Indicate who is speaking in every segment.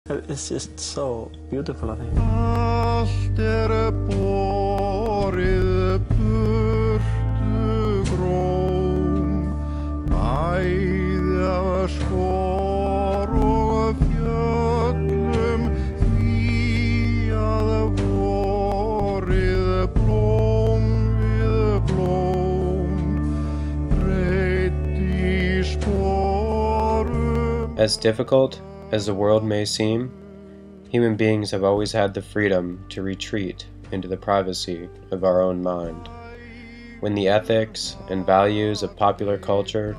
Speaker 1: It's just so beautiful, I think.
Speaker 2: As difficult as the world may seem, human beings have always had the freedom to retreat into the privacy of our own mind. When the ethics and values of popular culture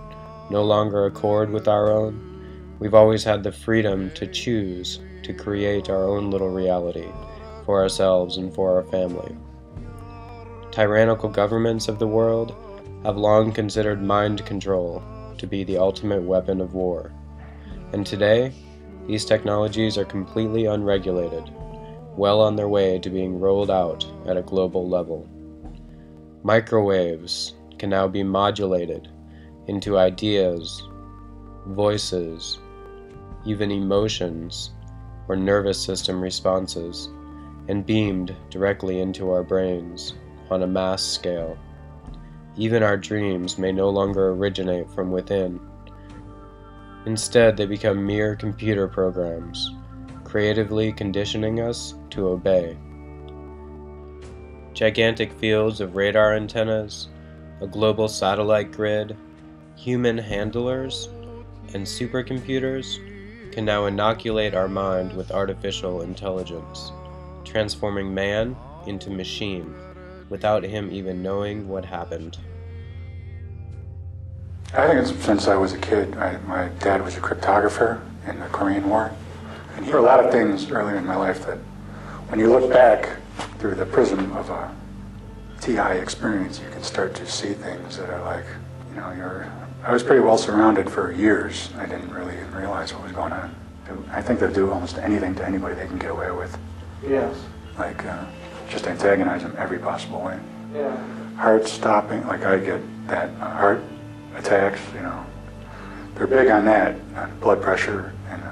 Speaker 2: no longer accord with our own, we've always had the freedom to choose to create our own little reality for ourselves and for our family. Tyrannical governments of the world have long considered mind control to be the ultimate weapon of war. And today, these technologies are completely unregulated, well on their way to being rolled out at a global level. Microwaves can now be modulated into ideas, voices, even emotions or nervous system responses, and beamed directly into our brains on a mass scale. Even our dreams may no longer originate from within. Instead, they become mere computer programs, creatively conditioning us to obey. Gigantic fields of radar antennas, a global satellite grid, human handlers, and supercomputers can now inoculate our mind with artificial intelligence, transforming man into machine without him even knowing what happened.
Speaker 3: I think it's since I was a kid. My dad was a cryptographer in the Korean War. And there were a lot of things earlier in my life that when you look back through the prism of a TI experience, you can start to see things that are like, I was pretty well surrounded for years. I didn't really even realize what was going on. I think they'll do almost anything to anybody they can get away with.
Speaker 4: Yes.
Speaker 3: Like, just antagonize them every possible way.
Speaker 4: Yeah.
Speaker 3: Heart stopping, like I get that heart attacks, they're big on that, on blood pressure, and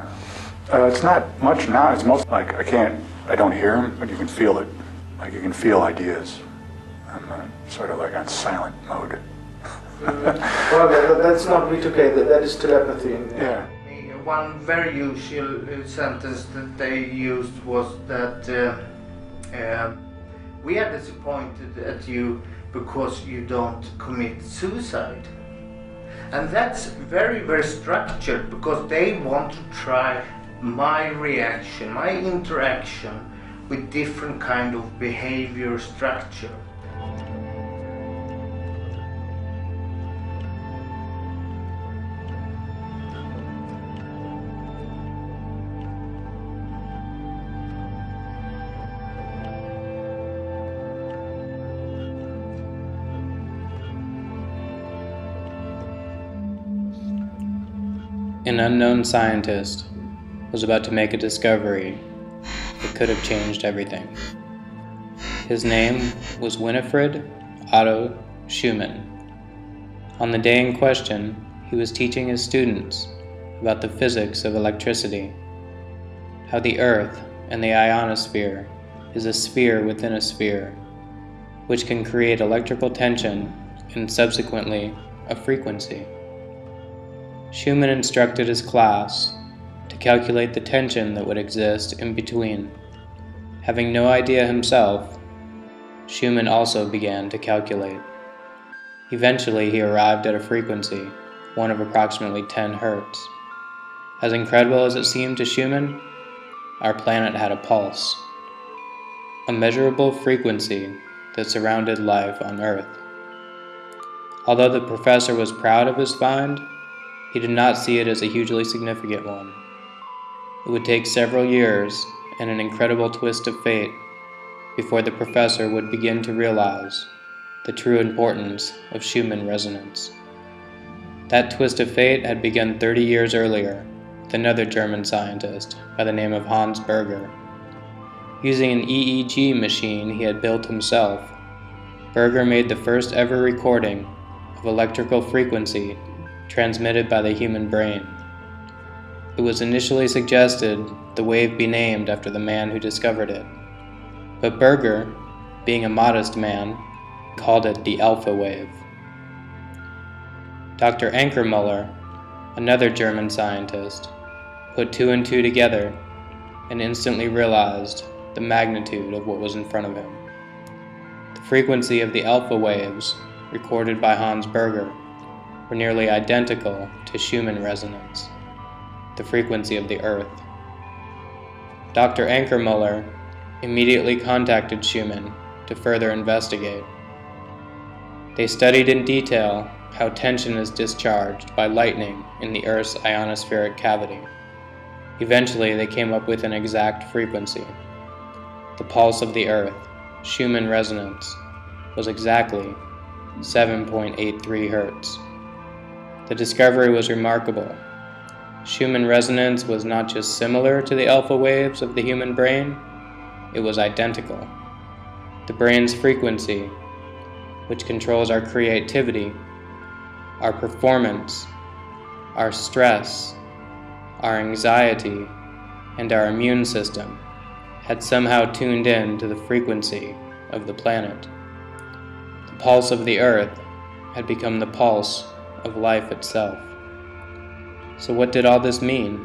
Speaker 3: it's not much now. It's most like I don't hear them, but you can feel it. Like you can feel ideas. I'm sort of like on silent mode.
Speaker 4: Well, that's not okay. That is telepathy.
Speaker 3: Yeah.
Speaker 5: One very usual sentence that they used was that we are disappointed at you because you don't commit suicide. And that's very, very structured because they want to try my reaction, my interaction with different kind of behavior structure.
Speaker 2: An unknown scientist was about to make a discovery that could have changed everything. His name was Winifred Otto Schumann. On the day in question, he was teaching his students about the physics of electricity, how the Earth and the ionosphere is a sphere within a sphere, which can create electrical tension and subsequently a frequency. Schumann instructed his class to calculate the tension that would exist in between. Having no idea himself, Schumann also began to calculate. Eventually, he arrived at a frequency, one of approximately 10 Hertz. As incredible as it seemed to Schumann, our planet had a pulse, a measurable frequency that surrounded life on Earth. Although the professor was proud of his find, he did not see it as a hugely significant one. It would take several years and an incredible twist of fate before the professor would begin to realize the true importance of Schumann resonance. That twist of fate had begun 30 years earlier with another German scientist by the name of Hans Berger. Using an EEG machine he had built himself, Berger made the first ever recording of electrical frequency transmitted by the human brain. It was initially suggested the wave be named after the man who discovered it, but Berger, being a modest man, called it the alpha wave. Dr. Ankermüller, another German scientist, put two and two together and instantly realized the magnitude of what was in front of him. The frequency of the alpha waves recorded by Hans Berger were nearly identical to Schumann resonance, the frequency of the Earth. Dr. Ankermüller immediately contacted Schumann to further investigate. They studied in detail how tension is discharged by lightning in the Earth's ionospheric cavity. Eventually, they came up with an exact frequency. The pulse of the Earth, Schumann resonance, was exactly 7.83 Hertz. The discovery was remarkable. Schumann resonance was not just similar to the alpha waves of the human brain, it was identical. The brain's frequency, which controls our creativity, our performance, our stress, our anxiety, and our immune system, had somehow tuned in to the frequency of the planet. The pulse of the Earth had become the pulse of life itself. So what did all this mean?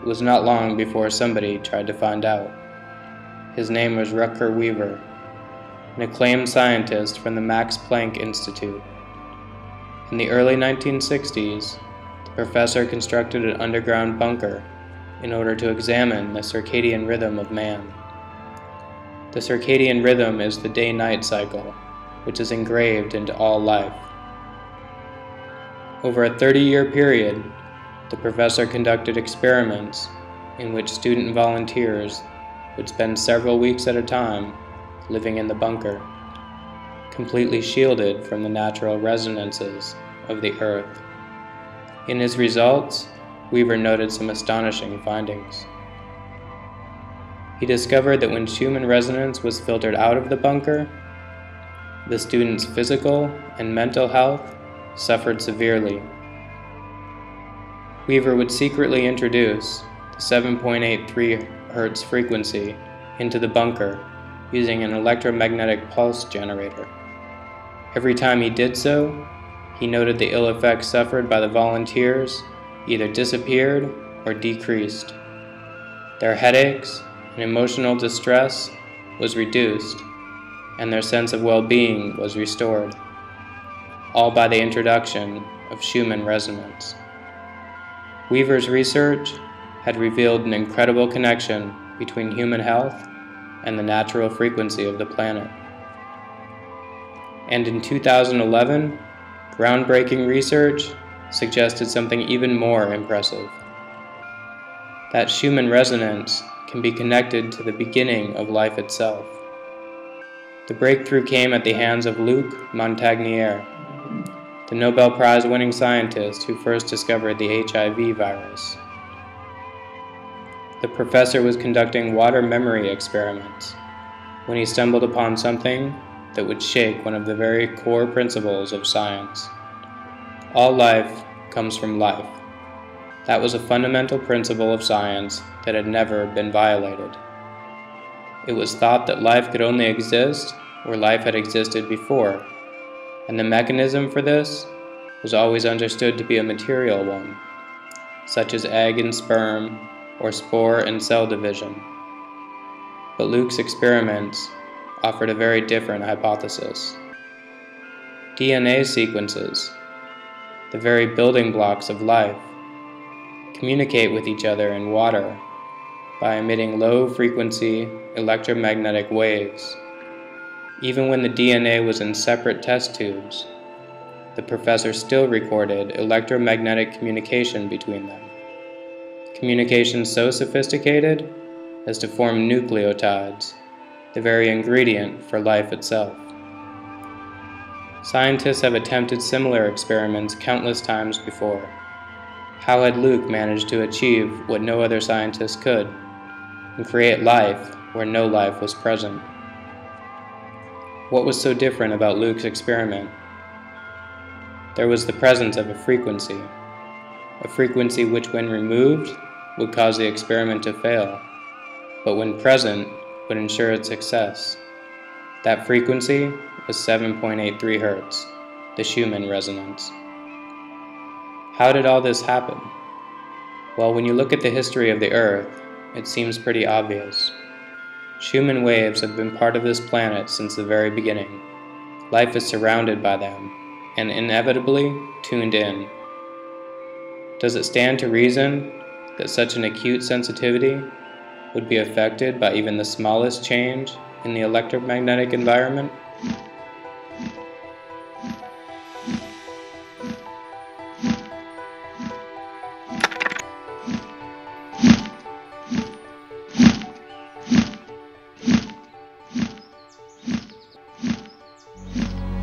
Speaker 2: It was not long before somebody tried to find out. His name was Rutger Weaver, an acclaimed scientist from the Max Planck Institute. In the early 1960s, the professor constructed an underground bunker in order to examine the circadian rhythm of man. The circadian rhythm is the day-night cycle, which is engraved into all life. Over a 30-year period, the professor conducted experiments in which student volunteers would spend several weeks at a time living in the bunker, completely shielded from the natural resonances of the Earth. In his results, Weaver noted some astonishing findings. He discovered that when Schumann resonance was filtered out of the bunker, the students' physical and mental health suffered severely. Weaver would secretly introduce the 7.83 Hertz frequency into the bunker using an electromagnetic pulse generator. Every time he did so, he noted the ill effects suffered by the volunteers either disappeared or decreased. Their headaches and emotional distress was reduced, and their sense of well-being was restored, all by the introduction of Schumann resonance. Weaver's research had revealed an incredible connection between human health and the natural frequency of the planet. And in 2011, groundbreaking research suggested something even more impressive: that Schumann resonance can be connected to the beginning of life itself. The breakthrough came at the hands of Luc Montagnier, the Nobel Prize-winning scientist who first discovered the HIV virus. The professor was conducting water memory experiments when he stumbled upon something that would shake one of the very core principles of science. All life comes from life. That was a fundamental principle of science that had never been violated. It was thought that life could only exist where life had existed before, and the mechanism for this was always understood to be a material one, such as egg and sperm, or spore and cell division. But Luc's experiments offered a very different hypothesis. DNA sequences, the very building blocks of life, communicate with each other in water by emitting low-frequency electromagnetic waves. Even when the DNA was in separate test tubes, the professor still recorded electromagnetic communication between them. Communication so sophisticated as to form nucleotides, the very ingredient for life itself. Scientists have attempted similar experiments countless times before. How had Luc managed to achieve what no other scientist could, and create life where no life was present? What was so different about Luc's experiment? There was the presence of a frequency. a frequency which when removed would cause the experiment to fail, but when present would ensure its success. That frequency was 7.83 Hz, the Schumann resonance. How did all this happen? Well, when you look at the history of the Earth, it seems pretty obvious. Schumann waves have been part of this planet since the very beginning. Life is surrounded by them, and inevitably tuned in. Does it stand to reason that such an acute sensitivity would be affected by even the smallest change in the electromagnetic environment?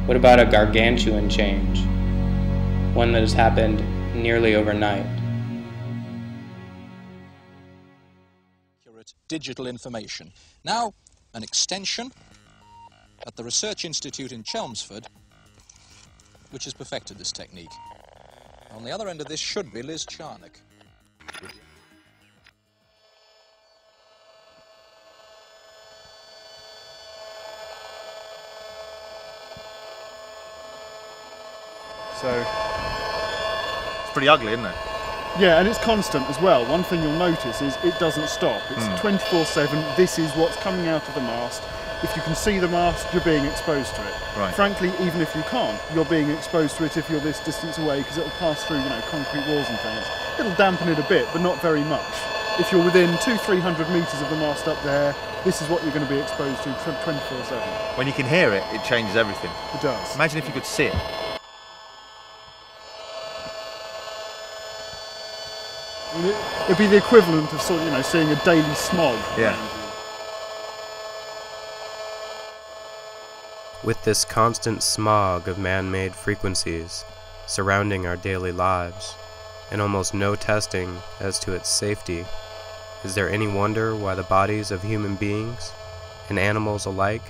Speaker 2: What about a gargantuan change? One that has happened nearly overnight.
Speaker 6: Accurate digital information. Now, an extension at the Research Institute in Chelmsford, which has perfected this technique. On the other end of this should be Liz Charnock.
Speaker 7: So it's pretty ugly, isn't it?
Speaker 8: Yeah, and it's constant as well. One thing you'll notice is it doesn't stop. It's 24/7. This is what's coming out of the mast. If you can see the mast, you're being exposed to it.
Speaker 7: Right.
Speaker 8: Frankly, even if you can't, you're being exposed to it if you're this distance away, because it'll pass through, concrete walls and things. It'll dampen it a bit, but not very much. If you're within 200-300 metres of the mast up there, this is what you're going to be exposed to 24/7.
Speaker 7: When you can hear it, it changes everything.
Speaker 8: It does.
Speaker 7: Imagine if you could see it.
Speaker 8: It'd be the equivalent of seeing a daily smog.
Speaker 7: Yeah.
Speaker 2: With this constant smog of man-made frequencies surrounding our daily lives, and almost no testing as to its safety, is there any wonder why the bodies of human beings and animals alike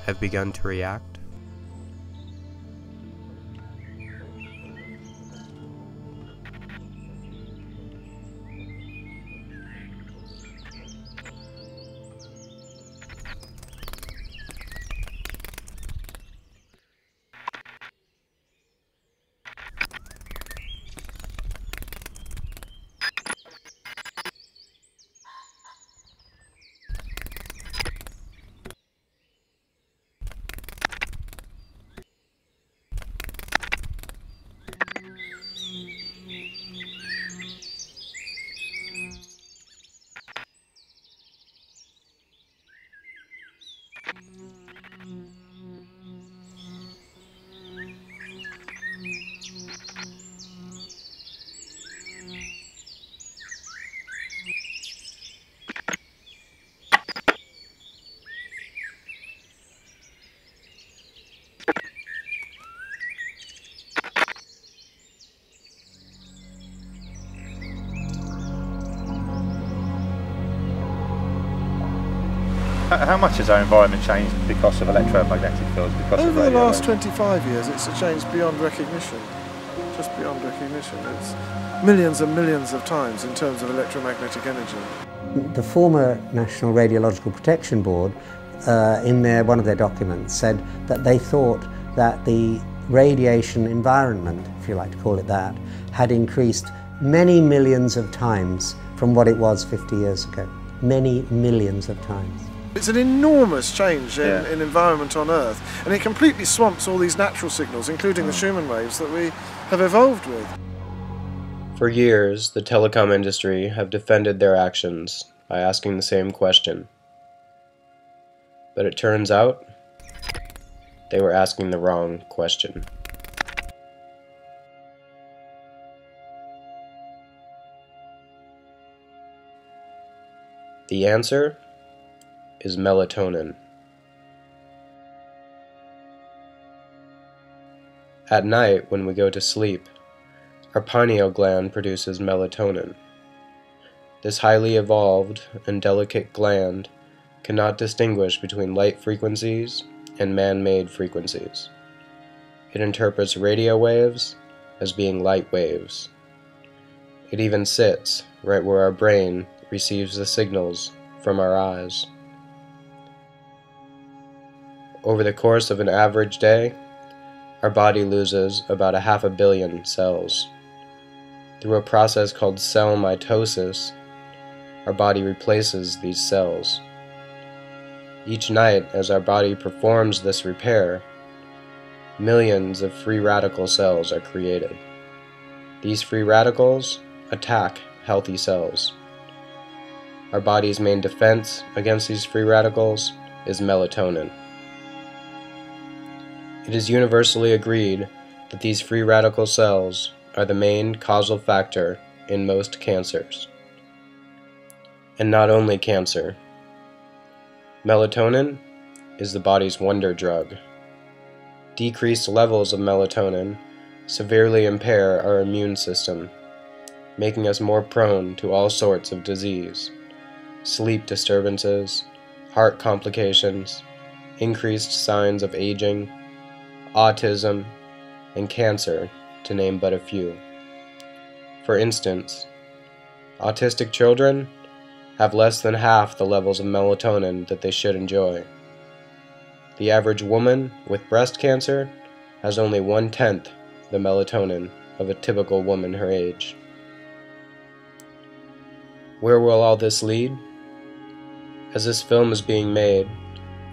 Speaker 2: have begun to react?
Speaker 7: How much has our environment changed because of electromagnetic fields?
Speaker 4: Over the last 25 years, it's a change beyond recognition. Just beyond recognition. It's millions and millions of times in terms of electromagnetic energy.
Speaker 9: The former National Radiological Protection Board, in one of their documents, said that they thought that the radiation environment, if you like to call it that, had increased many millions of times from what it was 50 years ago. Many millions of times.
Speaker 4: It's an enormous change in environment on Earth, and it completely swamps all these natural signals, including the Schumann waves that we have evolved with.
Speaker 2: For years, the telecom industry have defended their actions by asking the same question. But it turns out, they were asking the wrong question. The answer is melatonin. At night, when we go to sleep, our pineal gland produces melatonin. This highly evolved and delicate gland cannot distinguish between light frequencies and man-made frequencies. It interprets radio waves as being light waves. It even sits right where our brain receives the signals from our eyes. Over the course of an average day, our body loses about 500 million cells. Through a process called cell mitosis, our body replaces these cells. Each night, as our body performs this repair, millions of free radical cells are created. These free radicals attack healthy cells. Our body's main defense against these free radicals is melatonin. It is universally agreed that these free radical cells are the main causal factor in most cancers. And not only cancer. Melatonin is the body's wonder drug. Decreased levels of melatonin severely impair our immune system, making us more prone to all sorts of disease, sleep disturbances, heart complications, increased signs of aging, autism, and cancer, to name but a few. For instance, autistic children have less than half the levels of melatonin that they should enjoy. The average woman with breast cancer has only 1/10 the melatonin of a typical woman her age. Where will all this lead? As this film is being made,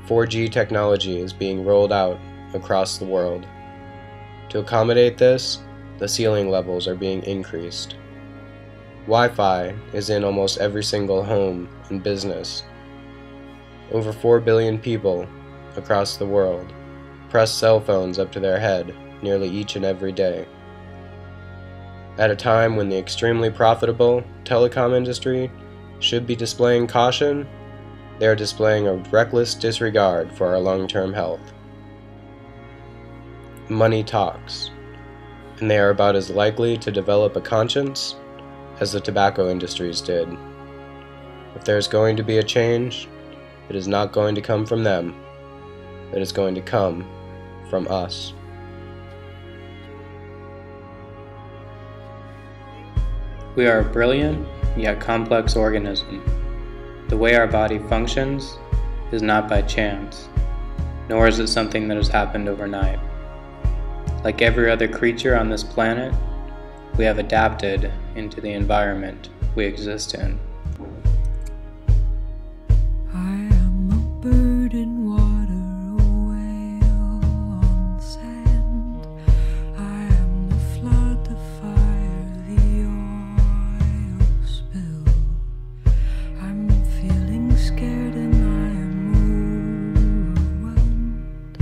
Speaker 2: 4G technology is being rolled out across the world. To accommodate this, the ceiling levels are being increased. Wi-Fi is in almost every single home and business. Over 4 billion people across the world press cell phones up to their head nearly each and every day. At a time when the extremely profitable telecom industry should be displaying caution, they are displaying a reckless disregard for our long-term health. Money talks, and they are about as likely to develop a conscience as the tobacco industries did. If there is going to be a change, it is not going to come from them. It is going to come from us. We are a brilliant, yet complex organism. The way our body functions is not by chance, nor is it something that has happened overnight. Like every other creature on this planet, we have adapted into the environment we exist in.
Speaker 10: I am a bird in water, a whale on sand. I am the flood, the fire, the oil spill. I'm feeling scared and I am overwhelmed.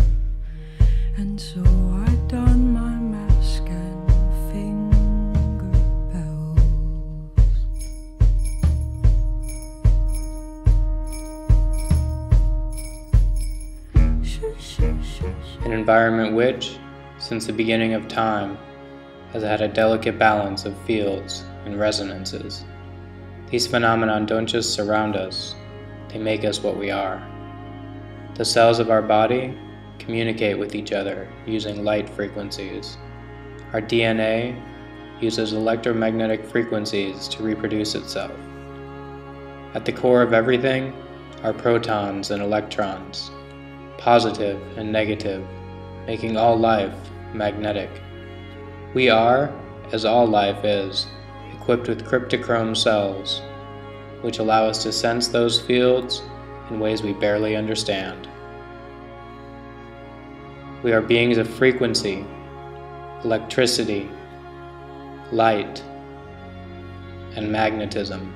Speaker 10: And so I don my mask and finger bells.
Speaker 2: An environment which, since the beginning of time, has had a delicate balance of fields and resonances. These phenomena don't just surround us, they make us what we are. The cells of our body communicate with each other using light frequencies. Our DNA uses electromagnetic frequencies to reproduce itself. At the core of everything are protons and electrons, positive and negative, making all life magnetic. We are, as all life is, equipped with cryptochrome cells, which allow us to sense those fields in ways we barely understand. We are beings of frequency, electricity, light, and magnetism.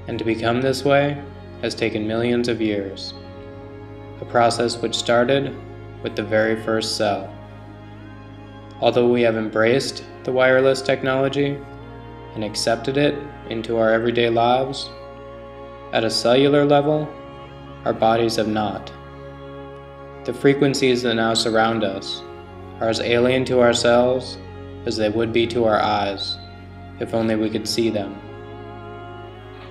Speaker 2: And to become this way has taken millions of years, a process which started with the very first cell. Although we have embraced the wireless technology and accepted it into our everyday lives, at a cellular level, our bodies have not. The frequencies that now surround us are as alien to our cells as they would be to our eyes, if only we could see them.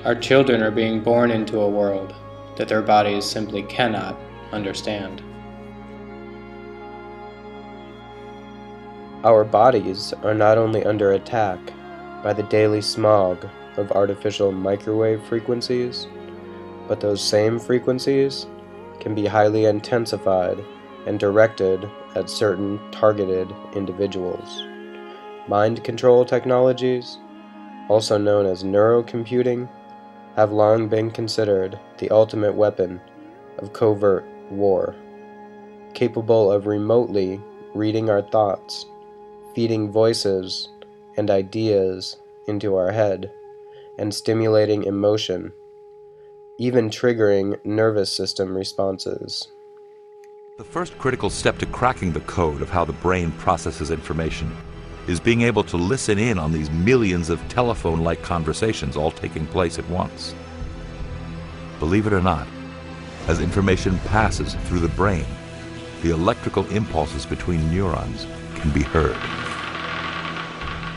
Speaker 2: Our children are being born into a world that their bodies simply cannot understand. Our bodies are not only under attack, by the daily smog of artificial microwave frequencies, but those same frequencies can be highly intensified and directed at certain targeted individuals. Mind control technologies, also known as neurocomputing, have long been considered the ultimate weapon of covert war, capable of remotely reading our thoughts, feeding voices and ideas into our head, and stimulating emotion, even triggering nervous system responses.
Speaker 11: The first critical step to cracking the code of how the brain processes information is being able to listen in on these millions of telephone-like conversations all taking place at once. Believe it or not, as information passes through the brain, the electrical impulses between neurons can be heard.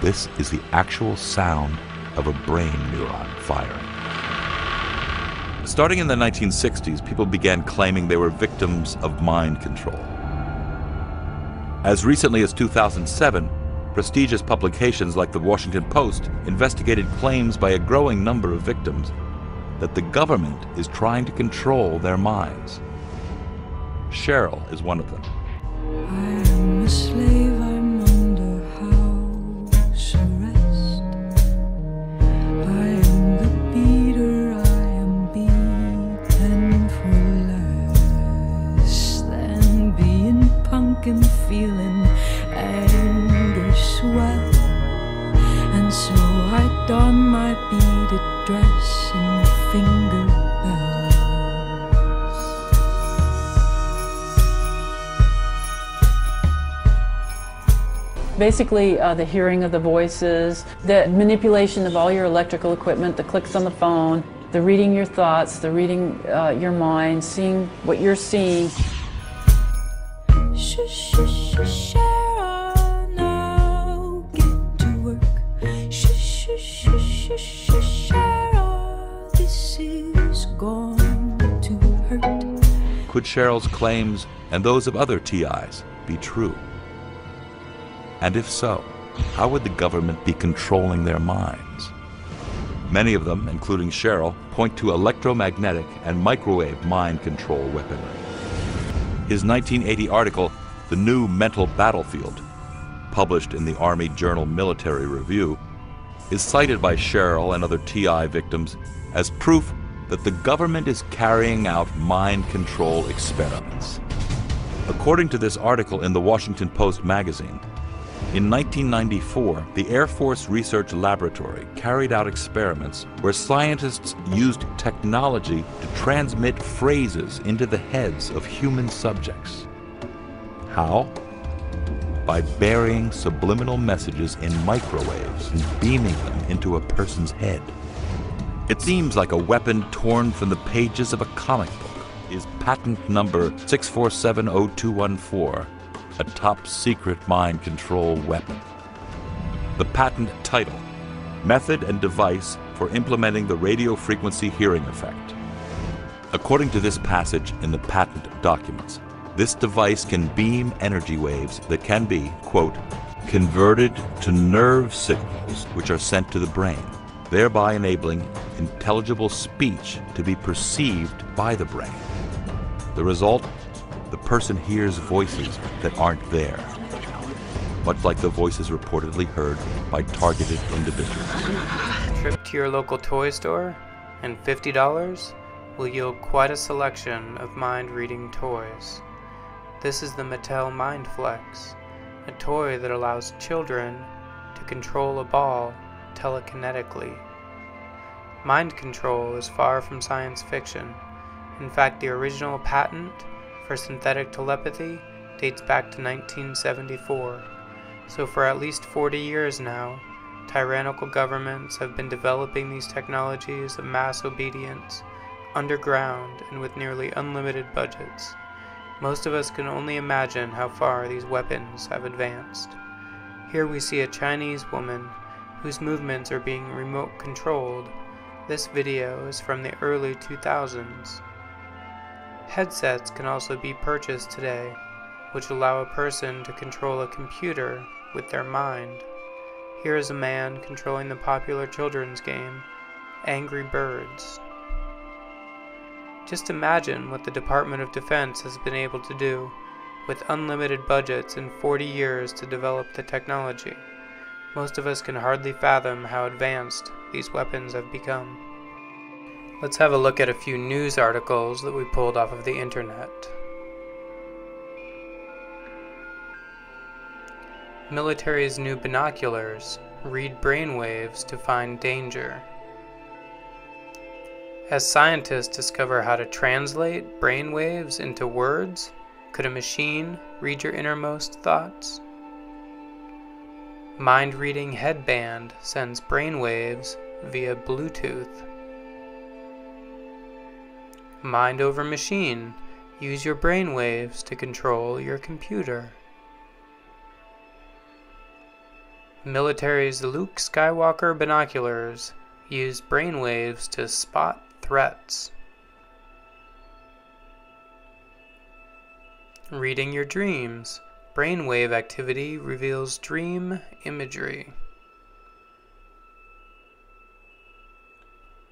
Speaker 11: This is the actual sound of a brain neuron firing. Starting in the 1960s, people began claiming they were victims of mind control. As recently as 2007, prestigious publications like the Washington Post investigated claims by a growing number of victims that the government is trying to control their minds. Cheryl is one of them.
Speaker 10: I am a slave, I'm under house arrest. I am the beater, I am beaten for less than being punk and feeling anger swell. And so I don my beaded dress and finger bells.
Speaker 12: Basically, the hearing of the voices, the manipulation of all your electrical equipment, the clicks on the phone, the reading your thoughts, the reading your mind, seeing what you're seeing.
Speaker 10: Cheryl, now get to work. Cheryl, this is going to hurt.
Speaker 11: Could Cheryl's claims and those of other TIs be true? And if so, how would the government be controlling their minds? Many of them, including Cheryl, point to electromagnetic and microwave mind control weaponry. His 1980 article, The New Mental Battlefield, published in the Army Journal Military Review, is cited by Cheryl and other TI victims as proof that the government is carrying out mind control experiments. According to this article in the Washington Post magazine, in 1994, the Air Force Research Laboratory carried out experiments where scientists used technology to transmit phrases into the heads of human subjects. How? By burying subliminal messages in microwaves and beaming them into a person's head. It seems like a weapon torn from the pages of a comic book. Is patent number 6470214 a top-secret mind control weapon? The patent title, Method and Device for Implementing the Radio Frequency Hearing Effect. According to this passage in the patent documents, this device can beam energy waves that can be, quote, converted to nerve signals which are sent to the brain, thereby enabling intelligible speech to be perceived by the brain. The result? The person hears voices that aren't there, much like the voices reportedly heard by targeted individuals.
Speaker 2: A trip to your local toy store and $50 will yield quite a selection of mind-reading toys. This is the Mattel MindFlex, a toy that allows children to control a ball telekinetically. Mind control is far from science fiction. In fact, the original patent for synthetic telepathy dates back to 1974, so for at least 40 years now, tyrannical governments have been developing these technologies of mass obedience, underground and with nearly unlimited budgets. Most of us can only imagine how far these weapons have advanced. Here we see a Chinese woman whose movements are being remote controlled. This video is from the early 2000s. Headsets can also be purchased today, which allow a person to control a computer with their mind. Here is a man controlling the popular children's game, Angry Birds. Just imagine what the Department of Defense has been able to do with unlimited budgets and 40 years to develop the technology. Most of us can hardly fathom how advanced these weapons have become. Let's have a look at a few news articles that we pulled off of the internet. Military's new binoculars read brainwaves to find danger. As scientists discover how to translate brainwaves into words, could a machine read your innermost thoughts? Mind-reading headband sends brainwaves via Bluetooth. Mind over machine. Use your brainwaves to control your computer. Military's Luke Skywalker binoculars use brainwaves to spot threats. Reading your dreams. Brainwave activity reveals dream imagery.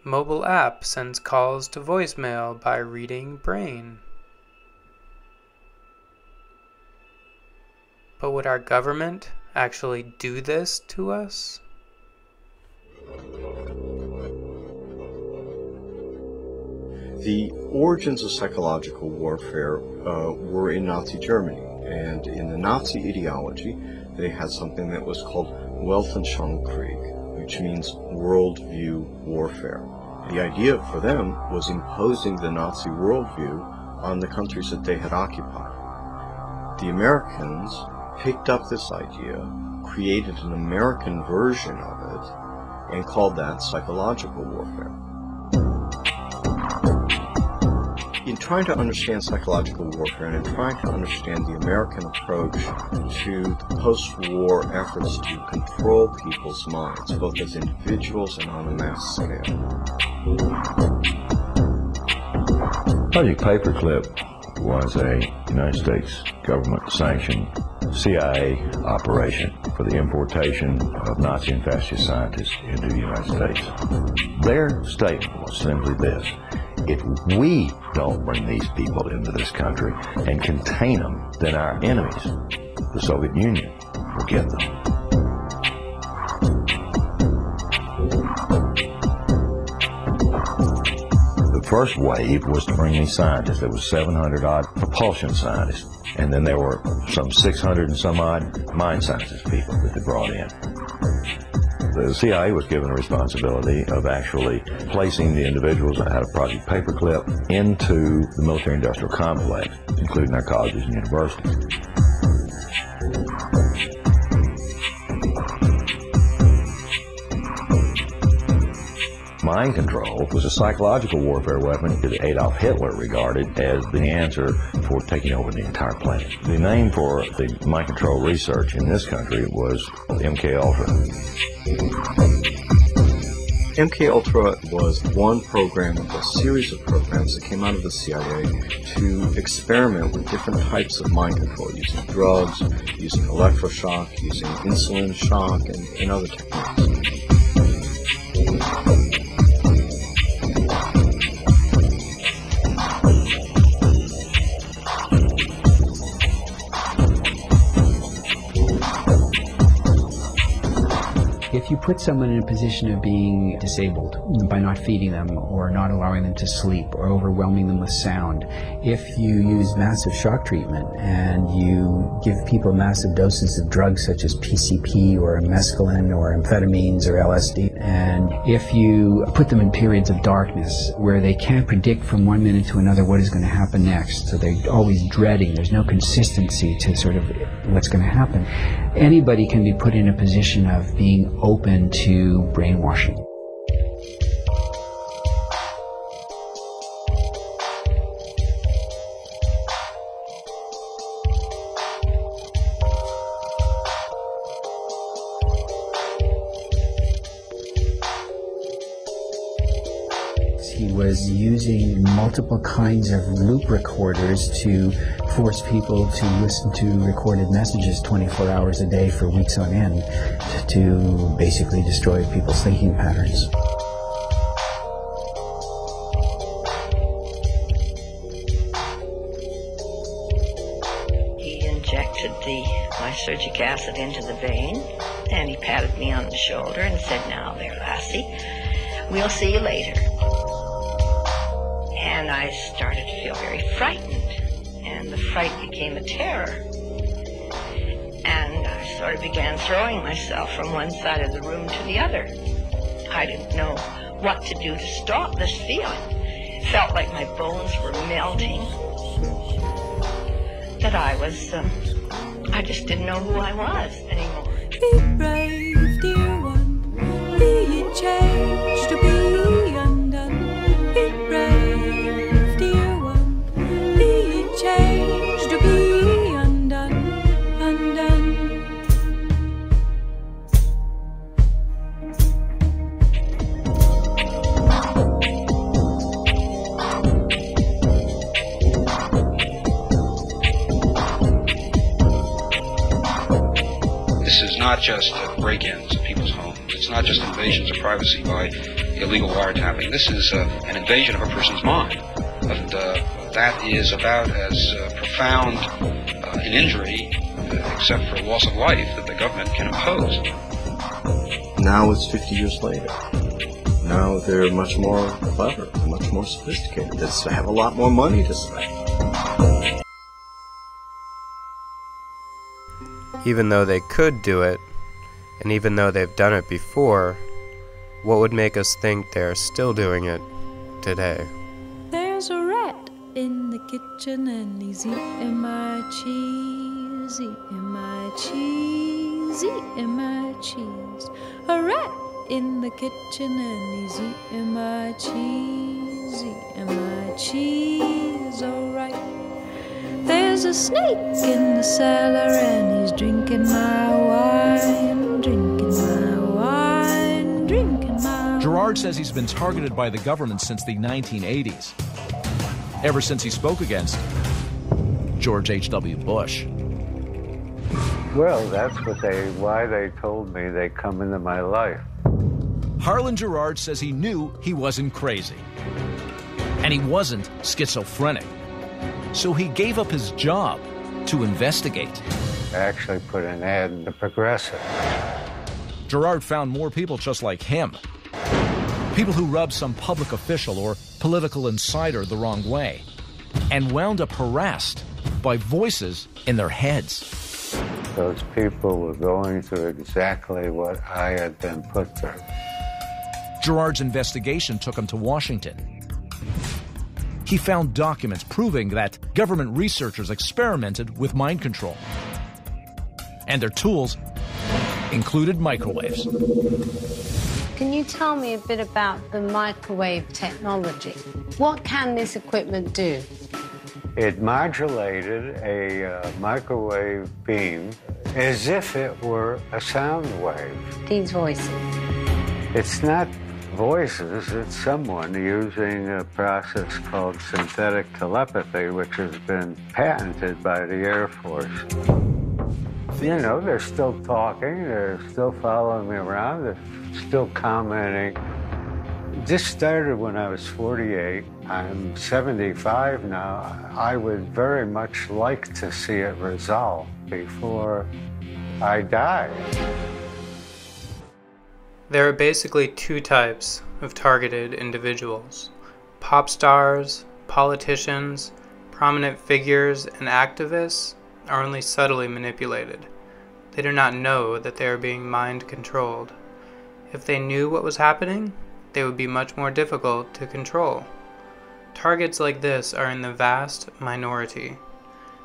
Speaker 2: Mobile app sends calls to voicemail by reading brain. But would our government actually do this to us?
Speaker 13: The origins of psychological warfare were in Nazi Germany, and in the Nazi ideology they had something that was called Weltanschauungskrieg, which means worldview warfare. The idea for them was imposing the Nazi worldview on the countries that they had occupied. The Americans picked up this idea, created an American version of it, and called that psychological warfare. In trying to understand psychological warfare and in trying to understand the American approach to the post-war efforts to control people's minds, both as individuals and on a mass scale.
Speaker 14: Project Paperclip was a United States government-sanctioned CIA operation for the importation of Nazi and fascist scientists into the United States. Their statement was simply this: if we don't bring these people into this country and contain them, then our enemies, the Soviet Union, will get them. The first wave was to bring these scientists. There was 700 odd propulsion scientists, and then there were some 600 and some odd mind sciences people that they brought in. The CIA was given the responsibility of actually placing the individuals that had a Project Paperclip into the military-industrial complex, including our colleges and universities. Mind control was a psychological warfare weapon that Adolf Hitler regarded as the answer for taking over the entire planet. The name for the mind control research in this country was MKUltra.
Speaker 13: MKUltra was one program of a series of programs that came out of the CIA to experiment with different types of mind control, using drugs, using electroshock, using insulin shock, and other techniques.
Speaker 15: If you put someone in a position of being disabled by not feeding them or not allowing them to sleep or overwhelming them with sound, if you use massive shock treatment and you give people massive doses of drugs such as PCP or mescaline or amphetamines or LSD, and if you put them in periods of darkness where they can't predict from one minute to another what is going to happen next, so they're always dreading, there's no consistency to sort of what's going to happen, anybody can be put in a position of being open to brainwashing. He was using multiple kinds of loop recorders to force people to listen to recorded messages 24 hours a day for weeks on end to basically destroy people's thinking patterns.
Speaker 16: He injected the lysergic acid into the vein, and he patted me on the shoulder and said, "Now there, lassie, we'll see you later." And I started to feel very frightened, and the fright became a terror. And I sort of began throwing myself from one side of the room to the other. I didn't know what to do to stop this feeling. It felt like my bones were melting. That I just didn't know who I was anymore.
Speaker 10: Be brave, dear one, be ye changed to be undone. Be brave, dear one, be ye changed to be undone, undone.
Speaker 17: This is not just break-ins of people's homes. It's not just invasions of privacy by illegal wiretapping. This is an invasion of a person's mind. And that is about as profound an injury, except for loss of life, that the government can impose.
Speaker 13: Now it's 50 years later. Now they're much more clever, much more sophisticated. They have a lot more money to spend.
Speaker 18: Even though they could do it, and even though they've done it before, what would make us think they're still doing it today?
Speaker 10: There's a rat in the kitchen and he's eating my cheese, eating my cheese, eating my cheese. A rat in the kitchen and he's eating my cheese, eating my cheese, alright. There's a snake in the cellar and he's drinking my wine, drinking my wine, drinking my...
Speaker 19: Gerard says he's been targeted by the government since the 1980s, ever since he spoke against George H.W. Bush.
Speaker 20: Well, that's why they told me they'd come into my life.
Speaker 19: Harlan Gerard says he knew he wasn't crazy, and he wasn't schizophrenic. So he gave up his job to investigate.
Speaker 20: I actually put an ad in the Progressive.
Speaker 19: Gerard found more people just like him. People who rubbed some public official or political insider the wrong way and wound up harassed by voices in their heads.
Speaker 20: Those people were going through exactly what I had been put through.
Speaker 19: Gerard's investigation took him to Washington. He found documents proving that government researchers experimented with mind control. And their tools included microwaves.
Speaker 21: Can you tell me a bit about the microwave technology? What can this equipment do?
Speaker 20: It modulated a microwave beam as if it were a sound wave.
Speaker 21: These voices.
Speaker 20: It's not voices, it's someone using a process called synthetic telepathy, which has been patented by the Air Force. You know, they're still talking, they're still following me around, they're still commenting. This started when I was 48. I'm 75 now. I would very much like to see it resolved before I die.
Speaker 22: There are basically two types of targeted individuals. Pop stars, politicians, prominent figures, and activists are only subtly manipulated. They do not know that they are being mind-controlled. If they knew what was happening, they would be much more difficult to control. Targets like this are in the vast minority.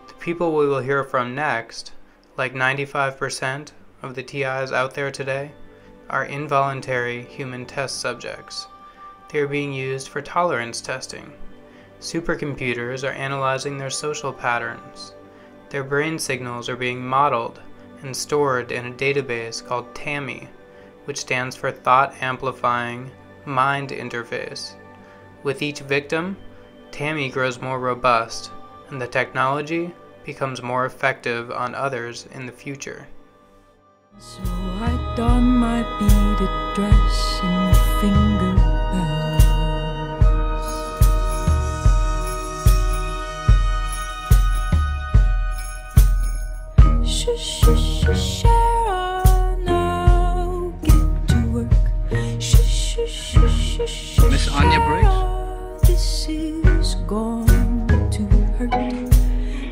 Speaker 22: The people we will hear from next, like 95% of the TIs out there today, are involuntary human test subjects. They are being used for tolerance testing. Supercomputers are analyzing their social patterns. Their brain signals are being modeled and stored in a database called TAMI, which stands for Thought Amplifying Mind Interface. With each victim, TAMI grows more robust and the technology becomes more effective on others in the future.
Speaker 10: So I don my beaded dress and finger bells. Sharon, now get to work.
Speaker 1: Miss Anya Briggs?
Speaker 10: This is going to hurt.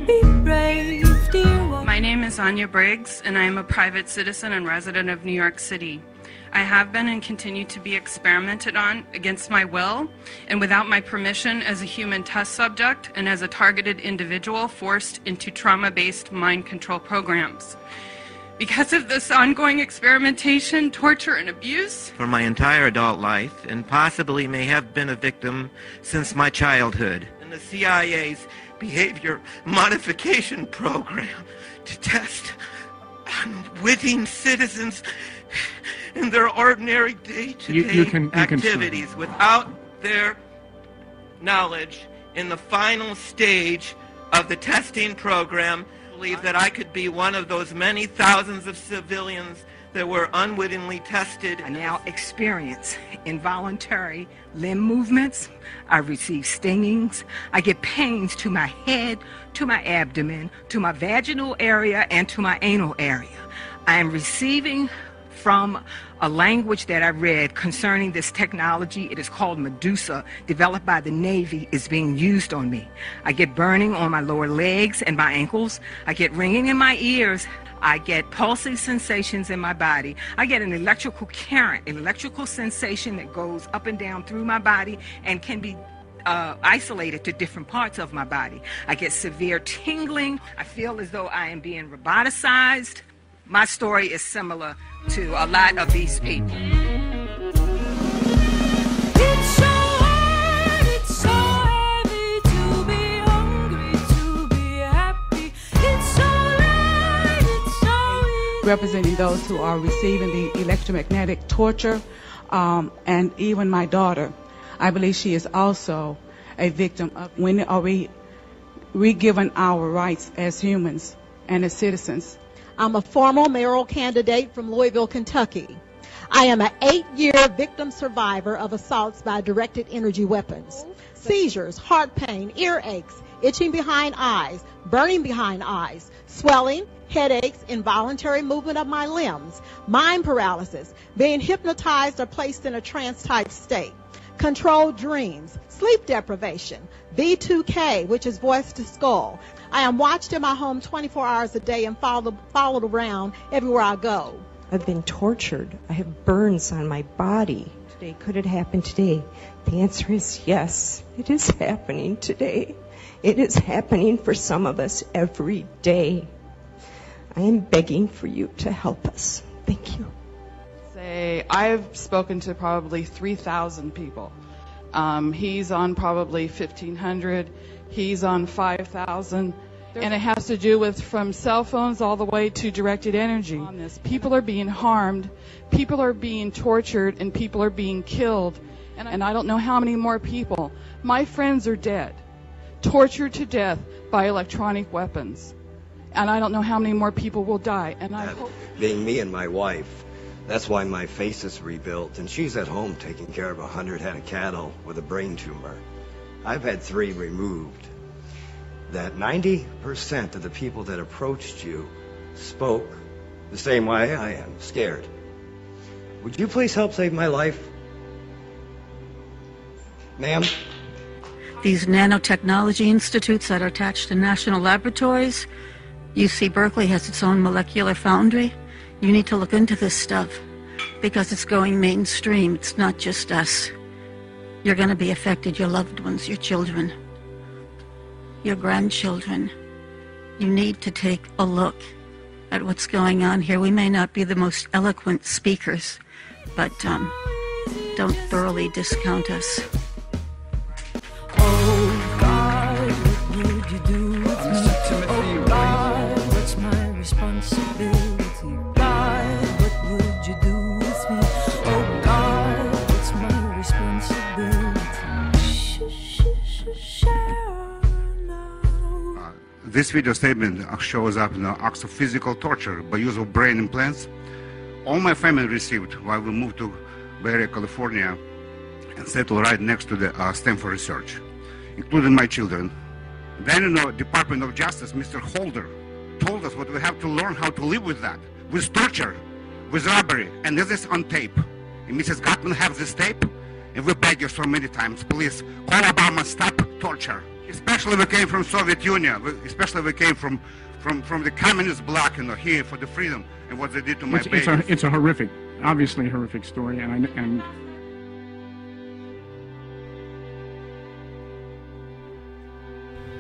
Speaker 10: Be brave, dear one.
Speaker 3: My name is Anya Briggs, and I am a private citizen and resident of New York City. I have been and continue to be experimented on against my will and without my permission as a human test subject and as a targeted individual forced into trauma-based mind control programs. Because of this ongoing experimentation, torture, and abuse,
Speaker 23: for my entire adult life, and possibly may have been a victim since my childhood. In the CIA's behavior modification program to test unwitting citizens in their ordinary day-to-day activities without their knowledge. In the final stage of the testing program, I believe that I could be one of those many thousands of civilians that were unwittingly tested.
Speaker 24: I now experience involuntary limb movements. I receive stingings. I get pains to my head, to my abdomen, to my vaginal area, and to my anal area. I am receiving from a language that I read concerning this technology. It is called Medusa, developed by the Navy, is being used on me. I get burning on my lower legs and my ankles. I get ringing in my ears. I get pulsing sensations in my body. I get an electrical current, an electrical sensation that goes up and down through my body and can be isolated to different parts of my body. I get severe tingling. I feel as though I am being roboticized. My story is similar to a lot of these people.
Speaker 10: It's so hard, it's so heavy to be hungry, to be happy. It's so light, it's so easy.
Speaker 25: Representing those who are receiving the electromagnetic torture, and even my daughter. I believe she is also a victim of when are we given our rights as humans and as citizens.
Speaker 26: I'm a former mayoral candidate from Louisville, Kentucky. I am an 8-year victim survivor of assaults by directed energy weapons. Seizures, heart pain, earaches, itching behind eyes, burning behind eyes, swelling, headaches, involuntary movement of my limbs, mind paralysis, being hypnotized or placed in a trance-type state, controlled dreams, sleep deprivation, V2K, which is voice to skull. I am watched in my home 24 hours a day and followed around everywhere I go.
Speaker 27: I've been tortured. I have burns on my body. Today, could it happen today? The answer is yes. It is happening today. It is happening for some of us every day. I am begging for you to help us. Thank you.
Speaker 25: I've spoken to probably 3,000 people. He's on probably 1,500. He's on 5,000. And it has to do with from cell phones all the way to directed energy. People are being harmed, people are being tortured, and people are being killed. And I don't know how many more people. My friends are dead, tortured to death by electronic weapons. And I don't know how many more people will die. And I hope...
Speaker 28: Being me and my wife, that's why my face is rebuilt, and she's at home taking care of 100 head of cattle with a brain tumor. I've had 3 removed. That 90% of the people that approached you spoke the same way I am, scared. Would you please help save my life? Ma'am?
Speaker 29: These nanotechnology institutes that are attached to national laboratories, UC Berkeley has its own molecular foundry. You need to look into this stuff because it's going mainstream. It's not just us. You're going to be affected, your loved ones, your children, your grandchildren. You need to take a look at what's going on here. We may not be the most eloquent speakers, but don't thoroughly discount us.
Speaker 10: Oh God, what would you do with me? Oh God, what's my responsibility? God, what would you do with me? Oh God, what's my responsibility? Sharon, now
Speaker 2: This video statement shows up in the acts of physical torture by use of brain implants. All my family received while we moved to Bay Area, California, and settled right next to the Stanford Research, including my children. Then in the Department of Justice, Mr. Holder told us what we have to learn how to live with that, with torture, with robbery, and this is on tape. And Mrs. Gottman has this tape, and we beg you so many times, please, call Obama, stop torture. Especially we came from Soviet Union, especially we came from the communist bloc, here for the freedom, and what they did to my babies.
Speaker 4: It's a horrific, obviously horrific story, and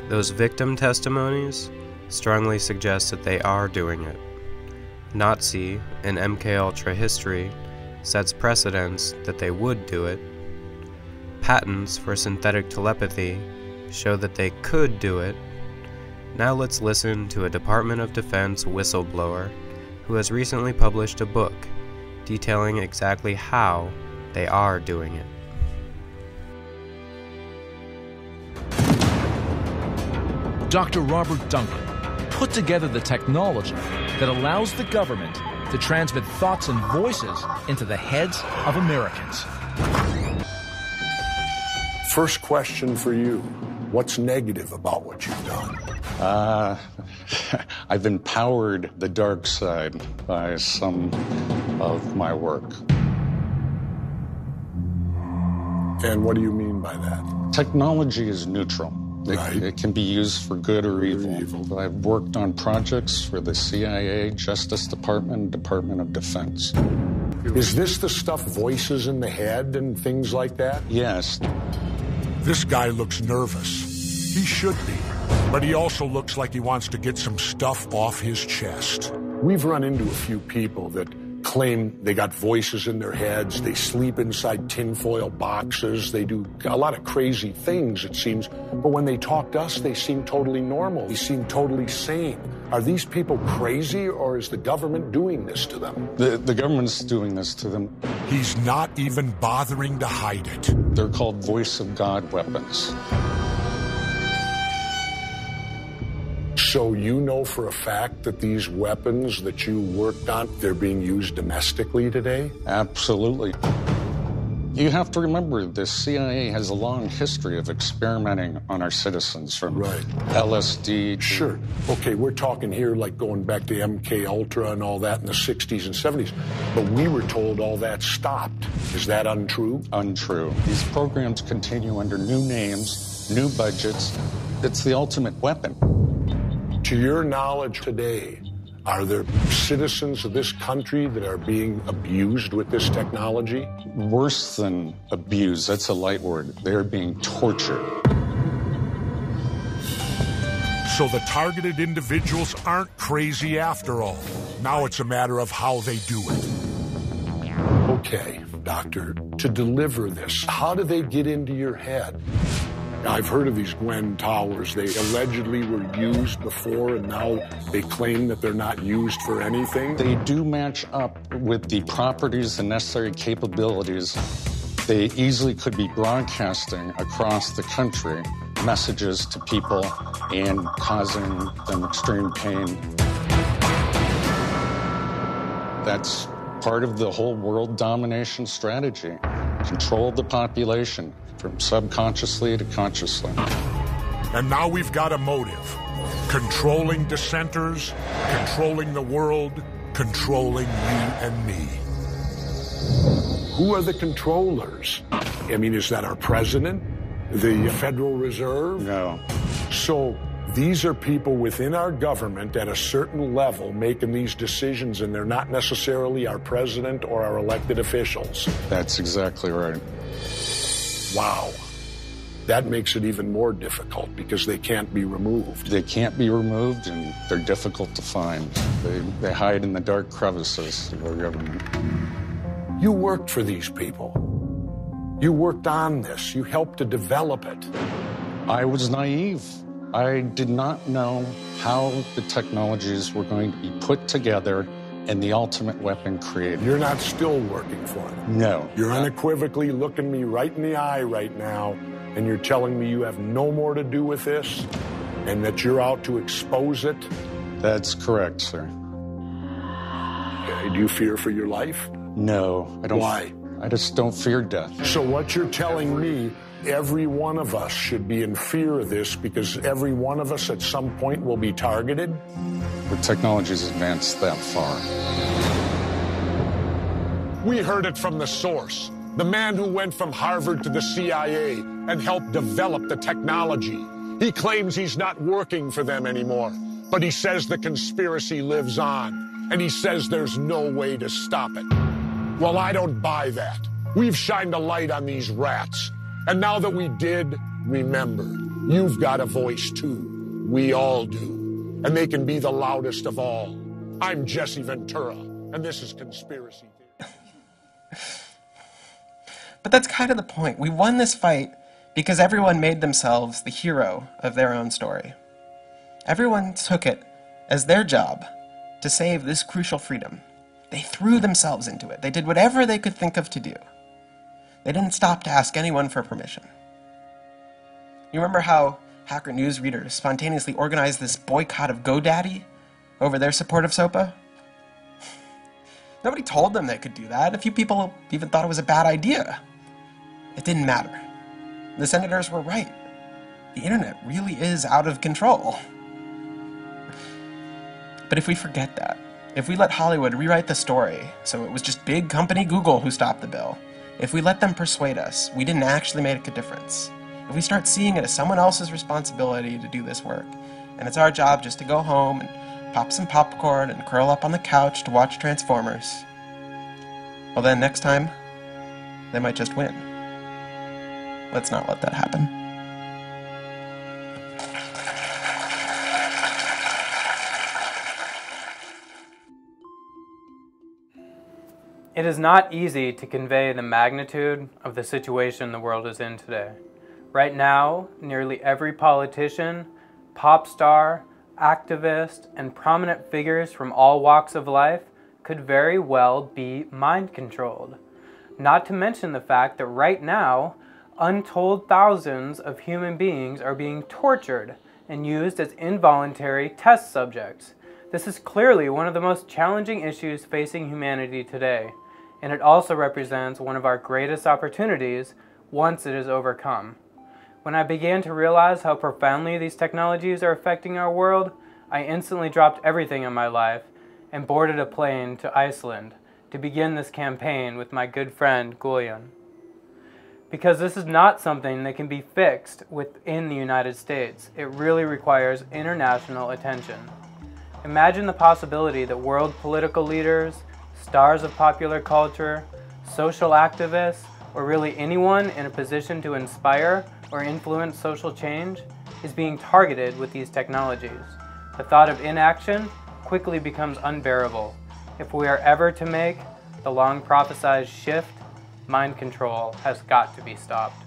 Speaker 18: those victim testimonies strongly suggest that they are doing it. Nazi and MKUltra history sets precedents that they would do it. Patents for synthetic telepathy show that they could do it. Now let's listen to a Department of Defense whistleblower who has recently published a book detailing exactly how they are doing it.
Speaker 19: Dr. Robert Duncan put together the technology that allows the government to transmit thoughts and voices into the heads of Americans.
Speaker 5: First question for you. What's negative about what you've done?
Speaker 6: I've empowered the dark side by some of my work.
Speaker 5: And what do you mean by that?
Speaker 6: Technology is neutral. It can be used for good or evil. I've worked on projects for the CIA, Justice Department, Department of Defense.
Speaker 5: Is this the stuff, voices in the head and things like that?
Speaker 6: Yes.
Speaker 5: This guy looks nervous. He should be. But he also looks like he wants to get some stuff off his chest. We've run into a few people that claim they got voices in their heads, they sleep inside tinfoil boxes, they do a lot of crazy things, it seems. But when they talk to us, they seem totally normal. They seem totally sane. Are these people crazy, or is the government doing this to them?
Speaker 6: The government's doing this to them.
Speaker 5: He's not even bothering to hide it.
Speaker 6: They're called voice of God weapons.
Speaker 5: So you know for a fact that these weapons that you worked on, they're being used domestically today?
Speaker 6: Absolutely. You have to remember, the CIA has a long history of experimenting on our citizens, from LSD to...
Speaker 5: Sure. Okay, we're talking here like going back to MKUltra and all that in the 60s and 70s. But we were told all that stopped. Is that untrue?
Speaker 6: Untrue. These programs continue under new names, new budgets. It's the ultimate weapon.
Speaker 5: To your knowledge today, are there citizens of this country that are being abused with this technology?
Speaker 6: Worse than abused, that's a light word. They're being tortured.
Speaker 5: So the targeted individuals aren't crazy after all. Now it's a matter of how they do it. Okay, doctor, to deliver this, how do they get into your head? I've heard of these Gwen towers. They allegedly were used before, and now they claim that they're not used for anything.
Speaker 6: They do match up with the properties and necessary capabilities. They easily could be broadcasting across the country messages to people and causing them extreme pain. That's part of the whole world domination strategy. Control the population, from subconsciously to consciously.
Speaker 5: And now we've got a motive. Controlling dissenters, controlling the world, controlling you and me. Who are the controllers? I mean, is that our president? The Federal Reserve?
Speaker 6: No.
Speaker 5: So these are people within our government at a certain level making these decisions, and they're not necessarily our president or our elected officials.
Speaker 6: That's exactly right.
Speaker 5: Wow. That makes it even more difficult because they can't be removed.
Speaker 6: They can't be removed, and they're difficult to find. They hide in the dark crevices of our government.
Speaker 5: You worked for these people. You worked on this. You helped to develop it.
Speaker 6: I was naive. I did not know how the technologies were going to be put together and the ultimate weapon created.
Speaker 5: You're not still working for them.
Speaker 6: No.
Speaker 5: You're unequivocally looking me right in the eye right now, and you're telling me you have no more to do with this? and that you're out to expose it?
Speaker 6: That's correct, sir.
Speaker 5: Do you fear for your life?
Speaker 6: No, I don't.
Speaker 5: Why?
Speaker 6: I just don't fear death.
Speaker 5: So what you're telling me, every one of us should be in fear of this because every one of us at some point will be targeted?
Speaker 6: The technology's advanced that far.
Speaker 5: We heard it from the source. The man who went from Harvard to the CIA and helped develop the technology. He claims he's not working for them anymore, but he says the conspiracy lives on, and he says there's no way to stop it. Well, I don't buy that. We've shined a light on these rats, and now that we did, remember, you've got a voice too. We all do, and they can be the loudest of all. I'm Jesse Ventura, and this is Conspiracy Theory.
Speaker 7: But that's kind of the point. We won this fight because everyone made themselves the hero of their own story. Everyone took it as their job to save this crucial freedom. They threw themselves into it. They did whatever they could think of to do. They didn't stop to ask anyone for permission. You remember how Hacker News readers spontaneously organized this boycott of GoDaddy over their support of SOPA? Nobody told them they could do that. A few people even thought it was a bad idea. It didn't matter. The senators were right. The internet really is out of control. But if we forget that, if we let Hollywood rewrite the story so it was just big company Google who stopped the bill, if we let them persuade us we didn't actually make a difference, if we start seeing it as someone else's responsibility to do this work, and it's our job just to go home and pop some popcorn and curl up on the couch to watch Transformers, well then next time, they might just win. Let's not let that happen.
Speaker 22: It is not easy to convey the magnitude of the situation the world is in today. Right now, nearly every politician, pop star, activist, and prominent figures from all walks of life could very well be mind-controlled. Not to mention the fact that right now, untold thousands of human beings are being tortured and used as involuntary test subjects. This is clearly one of the most challenging issues facing humanity today, and it also represents one of our greatest opportunities once it is overcome. When I began to realize how profoundly these technologies are affecting our world, I instantly dropped everything in my life and boarded a plane to Iceland to begin this campaign with my good friend Gullion. Because this is not something that can be fixed within the United States, it really requires international attention. Imagine the possibility that world political leaders, stars of popular culture, social activists, or really anyone in a position to inspire or influence social change is being targeted with these technologies. The thought of inaction quickly becomes unbearable. If we are ever to make the long prophesized shift, mind control has got to be stopped.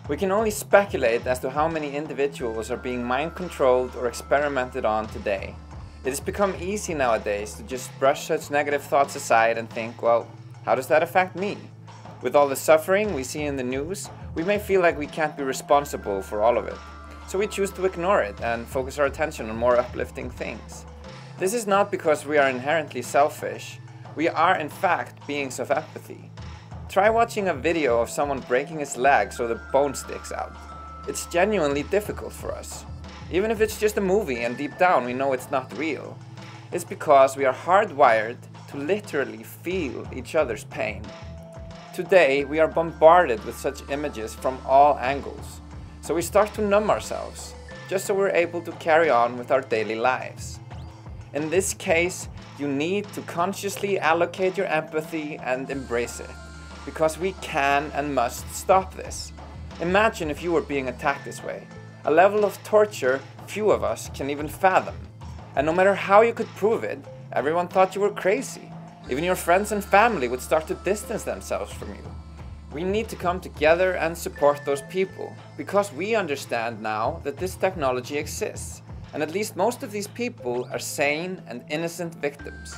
Speaker 8: We can only speculate as to how many individuals are being mind controlled or experimented on today. It has become easy nowadays to just brush such negative thoughts aside and think, well, how does that affect me? With all the suffering we see in the news, we may feel like we can't be responsible for all of it. So we choose to ignore it and focus our attention on more uplifting things. This is not because we are inherently selfish. We are in fact beings of empathy. Try watching a video of someone breaking his leg so the bone sticks out. It's genuinely difficult for us. Even if it's just a movie and deep down we know it's not real. It's because we are hardwired to literally feel each other's pain. Today we are bombarded with such images from all angles. So we start to numb ourselves, just so we're able to carry on with our daily lives. In this case, you need to consciously allocate your empathy and embrace it, because we can and must stop this. Imagine if you were being attacked this way, a level of torture few of us can even fathom. And no matter how you could prove it, everyone thought you were crazy. Even your friends and family would start to distance themselves from you. We need to come together and support those people, because we understand now that this technology exists, and at least most of these people are sane and innocent victims.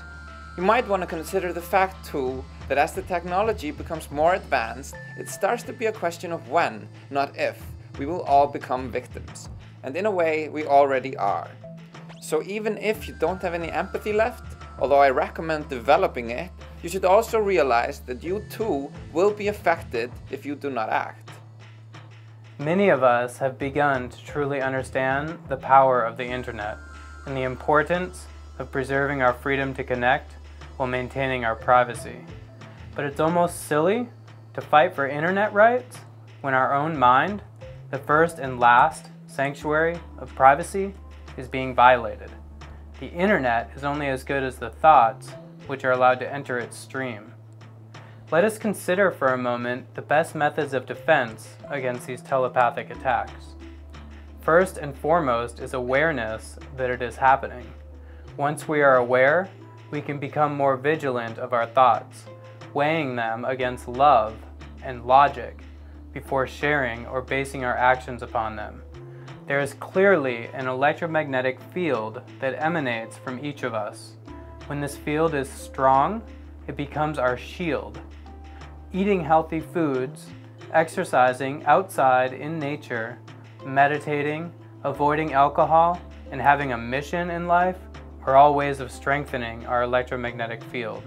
Speaker 8: You might want to consider the fact too that as the technology becomes more advanced, it starts to be a question of when, not if, we will all become victims. and in a way we already are. So even if you don't have any empathy left, although I recommend developing it, you should also realize that you too will be affected if you do not act.
Speaker 22: Many of us have begun to truly understand the power of the internet and the importance of preserving our freedom to connect while maintaining our privacy. But it's almost silly to fight for internet rights when our own mind, the first and last sanctuary of privacy, is being violated. The internet is only as good as the thoughts which are allowed to enter its stream. Let us consider for a moment the best methods of defense against these telepathic attacks. First and foremost is awareness that it is happening. Once we are aware, we can become more vigilant of our thoughts, weighing them against love and logic before sharing or basing our actions upon them. There is clearly an electromagnetic field that emanates from each of us. When this field is strong, it becomes our shield. Eating healthy foods, exercising outside in nature, meditating, avoiding alcohol, and having a mission in life are all ways of strengthening our electromagnetic field.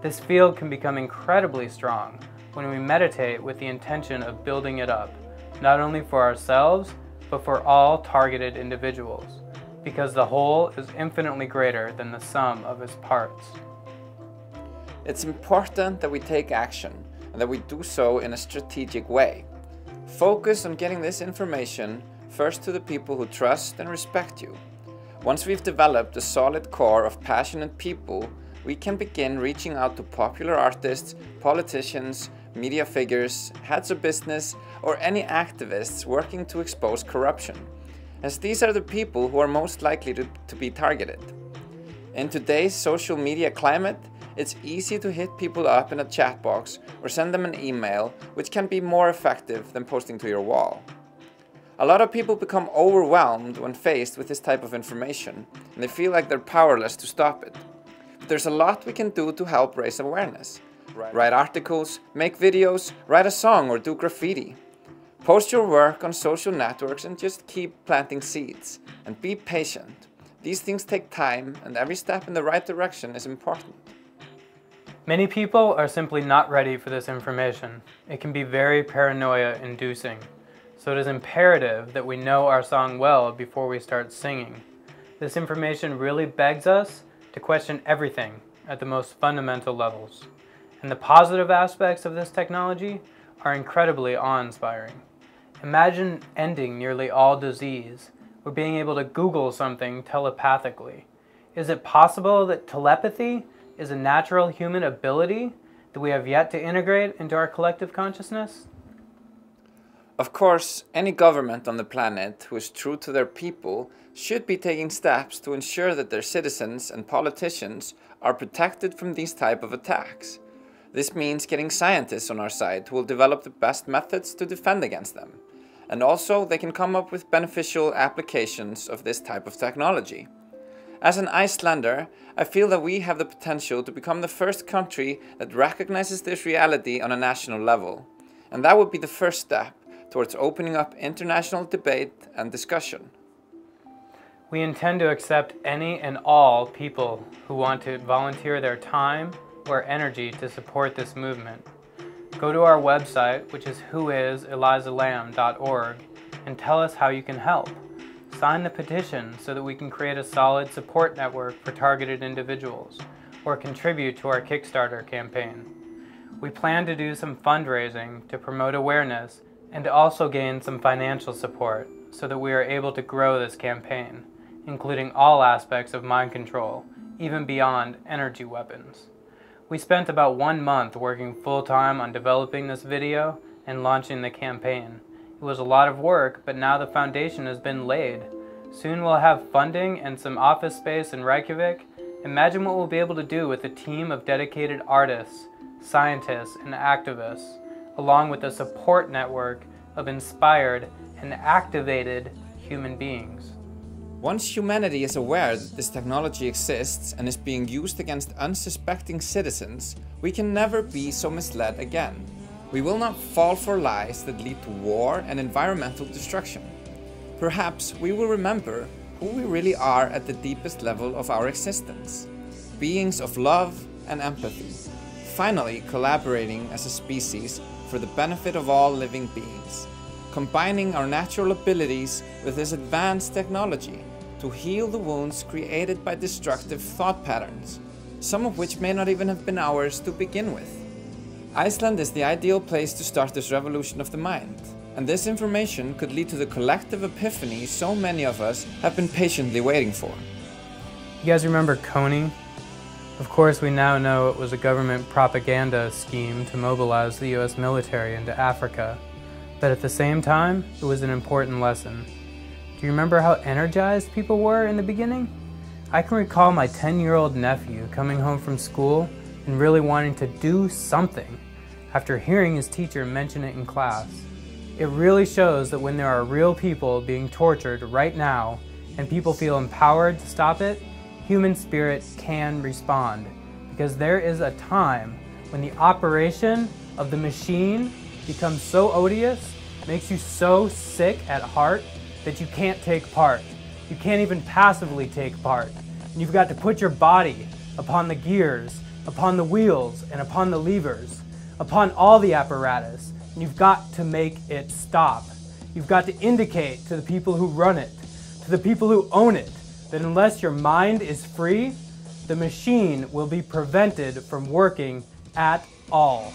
Speaker 22: This field can become incredibly strong when we meditate with the intention of building it up, not only for ourselves, but for all targeted individuals, because the whole is infinitely greater than the sum of its parts.
Speaker 8: It's important that we take action, and that we do so in a strategic way. Focus on getting this information first to the people who trust and respect you. Once we've developed a solid core of passionate people, we can begin reaching out to popular artists, politicians, media figures, heads of business, or any activists working to expose corruption, as these are the people who are most likely to be targeted. In today's social media climate, it's easy to hit people up in a chat box or send them an email, which can be more effective than posting to your wall. A lot of people become overwhelmed when faced with this type of information, and they feel like they're powerless to stop it. But there's a lot we can do to help raise awareness. Write articles, make videos, write a song, or do graffiti. Post your work on social networks and just keep planting seeds. And be patient. These things take time, and every step in the right direction is important.
Speaker 22: Many people are simply not ready for this information. It can be very paranoia-inducing. So it is imperative that we know our song well before we start singing. This information really begs us to question everything at the most fundamental levels. And the positive aspects of this technology are incredibly awe-inspiring. Imagine ending nearly all disease, or being able to Google something telepathically. Is it possible that telepathy is a natural human ability that we have yet to integrate into our collective consciousness?
Speaker 8: Of course, any government on the planet who is true to their people should be taking steps to ensure that their citizens and politicians are protected from these type of attacks. This means getting scientists on our side who will develop the best methods to defend against them. And also, they can come up with beneficial applications of this type of technology. As an Icelander, I feel that we have the potential to become the first country that recognizes this reality on a national level. And that would be the first step towards opening up international debate and discussion.
Speaker 22: We intend to accept any and all people who want to volunteer their time or energy to support this movement. Go to our website, which is whoiselisalam.org, and tell us how you can help. Sign the petition so that we can create a solid support network for targeted individuals, or contribute to our Kickstarter campaign. We plan to do some fundraising to promote awareness and to also gain some financial support so that we are able to grow this campaign, including all aspects of mind control, even beyond energy weapons. We spent about 1 month working full-time on developing this video and launching the campaign. It was a lot of work, but now the foundation has been laid. Soon we'll have funding and some office space in Reykjavik. Imagine what we'll be able to do with a team of dedicated artists, scientists, and activists, along with a support network of inspired and activated human beings.
Speaker 8: Once humanity is aware that this technology exists and is being used against unsuspecting citizens, we can never be so misled again. We will not fall for lies that lead to war and environmental destruction. perhaps we will remember who we really are at the deepest level of our existence. Beings of love and empathy, finally collaborating as a species for the benefit of all living beings, combining our natural abilities with this advanced technology to heal the wounds created by destructive thought patterns, some of which may not even have been ours to begin with. Iceland is the ideal place to start this revolution of the mind, and this information could lead to the collective epiphany so many of us have been patiently waiting for.
Speaker 22: You guys remember Coney? Of course, we now know it was a government propaganda scheme to mobilize the US military into Africa, but at the same time, it was an important lesson. Do you remember how energized people were in the beginning? I can recall my 10-year-old nephew coming home from school and really wanting to do something after hearing his teacher mention it in class. It really shows that when there are real people being tortured right now and people feel empowered to stop it, human spirit can respond, because there is a time when the operation of the machine becomes so odious, makes you so sick at heart that you can't take part. You can't even passively take part. And you've got to put your body upon the gears, upon the wheels, and upon the levers, upon all the apparatus, and you've got to make it stop. You've got to indicate to the people who run it, to the people who own it, that unless your mind is free, the machine will be prevented from working at all.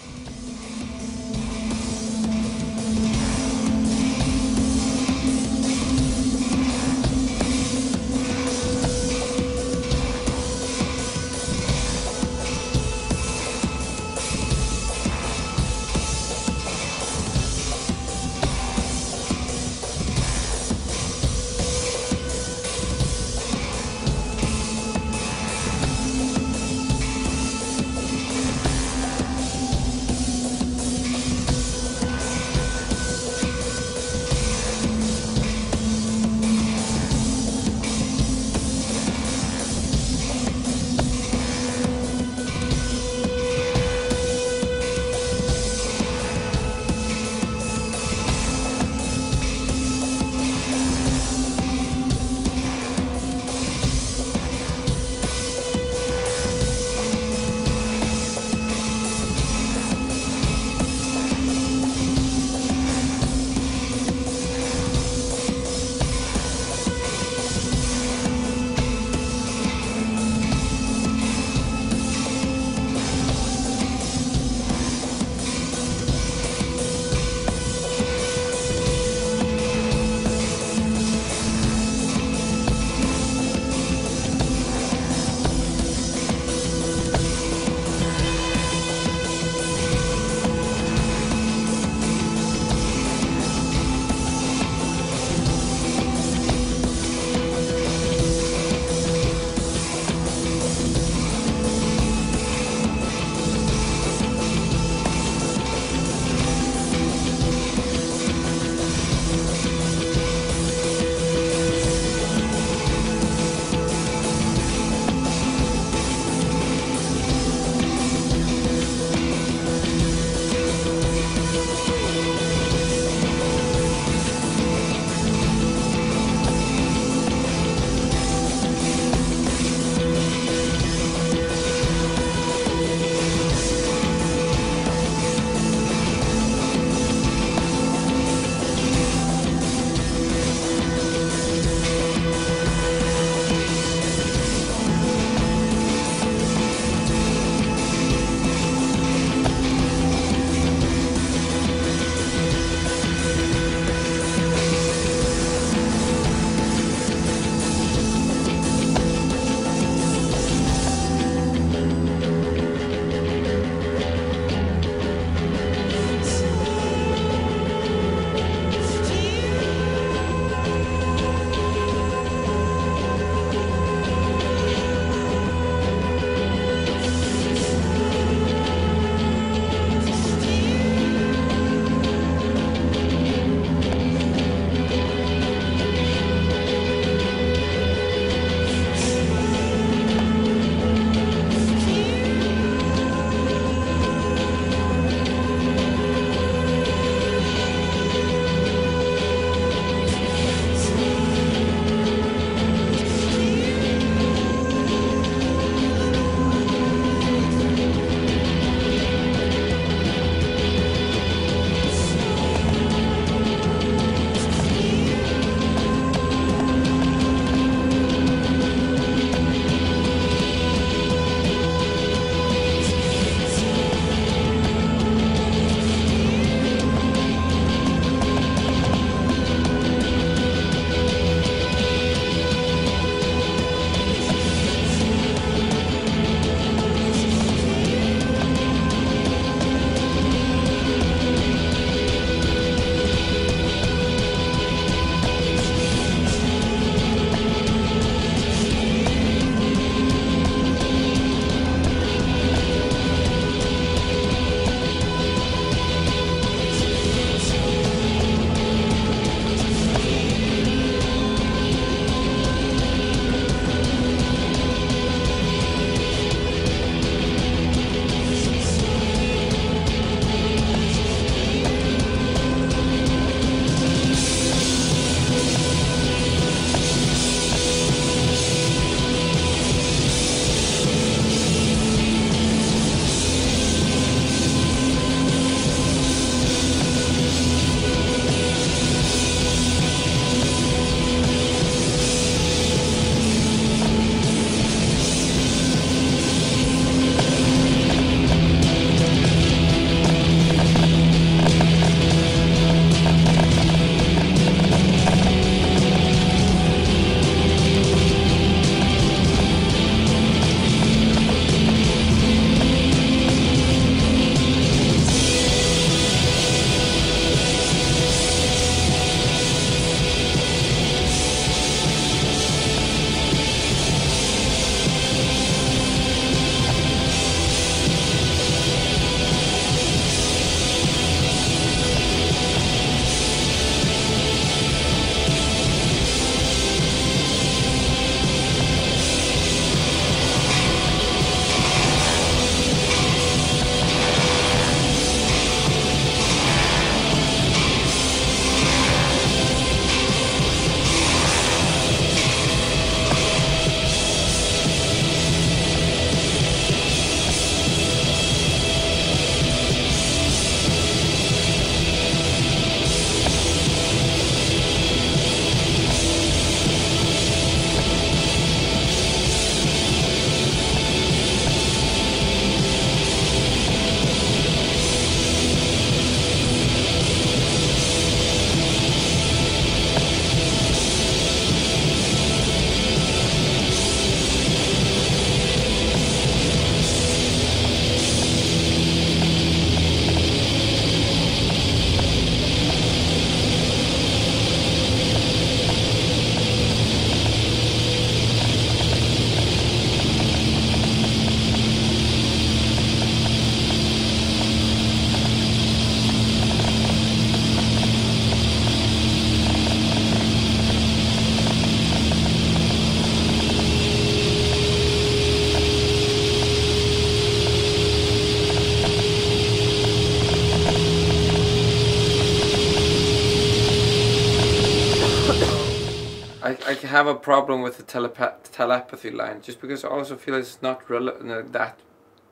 Speaker 8: have a problem with the telepathy line, just because I also feel it's not that,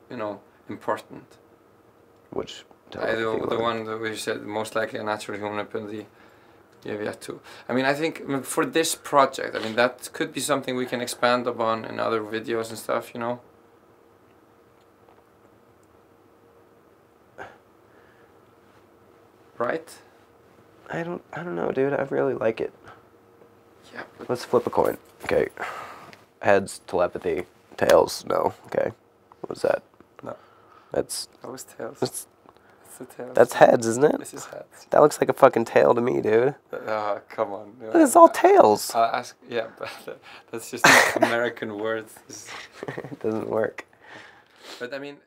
Speaker 8: you know, important.
Speaker 9: Which
Speaker 8: the one that we said most likely a natural human ability. Yeah, yet to. I mean, I think for this project, I mean that could be something we can expand upon in other videos and stuff, you know. Right?
Speaker 9: I don't know, dude. I really like it.
Speaker 8: Yeah.
Speaker 9: Let's flip a coin. Okay. Heads, telepathy. Tails, no. Okay. What was that?
Speaker 8: No.
Speaker 9: That
Speaker 8: was tails.
Speaker 9: That's
Speaker 8: the tails.
Speaker 9: That's heads, isn't it?
Speaker 8: This is heads.
Speaker 9: That looks like a fucking tail to me, dude.
Speaker 8: Come on.
Speaker 9: Look, it's all tails.
Speaker 8: I'll ask. Yeah, but that's just American words.
Speaker 9: It doesn't work.
Speaker 8: But I mean,